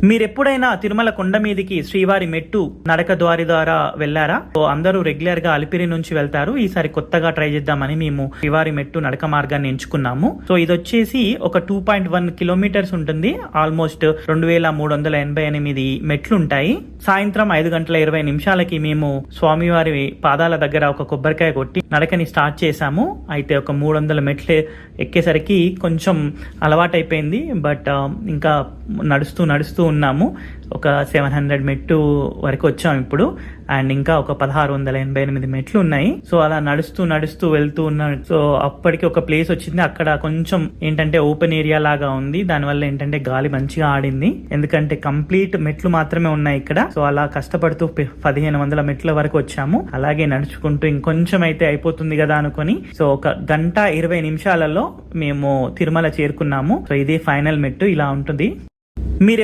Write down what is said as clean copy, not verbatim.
మీరు ఎప్పుడైనా తిరుమల కొండ మీదికి శ్రీవారి మెట్టు నడక ద్వారా వెళ్ళారా? సో అందరూ రెగ్యులర్ గా అలిపిరి నుంచి వెళ్తారు. ఈసారి కొత్తగా ట్రై చేద్దామని మేము శ్రీవారి మెట్టు నడక మార్గాన్ని ఎంచుకున్నాము. సో ఇది వచ్చేసి ఒక 2.1 కిలోమీటర్స్ ఉంటుంది. ఆల్మోస్ట్ 2388 మెట్లు ఉంటాయి. సాయంత్రం 5:20 మేము స్వామివారి పాదాల దగ్గర ఒక కొబ్బరికాయ కొట్టి నడకని స్టార్ట్ చేశాము. అయితే ఒక 300 మెట్లు ఎక్కేసరికి కొంచెం అలవాటైపోయింది. బట్ ఇంకా నడుస్తూ ఉన్నాము. ఒక 700 మెట్టు వరకు వచ్చాము ఇప్పుడు. అండ్ ఇంకా ఒక 1688 మెట్లు ఉన్నాయి. సో అలా నడుస్తూ వెళ్తూ ఉన్నాం. సో అప్పటికి ఒక ప్లేస్ వచ్చింది. అక్కడ కొంచెం ఏంటంటే ఓపెన్ ఏరియా లాగా ఉంది. దానివల్ల ఏంటంటే గాలి మంచిగా ఆడింది. ఎందుకంటే కంప్లీట్ మెట్లు మాత్రమే ఉన్నాయి ఇక్కడ. సో అలా కష్టపడుతూ 1500 మెట్ల వరకు వచ్చాము. అలాగే నడుచుకుంటూ ఇంకొంచెం అయితే అయిపోతుంది కదా అనుకొని సో 1:20 మేము తిరుమల చేరుకున్నాము. సో ఇది ఫైనల్ మెట్టు ఇలా ఉంటుంది. మీరు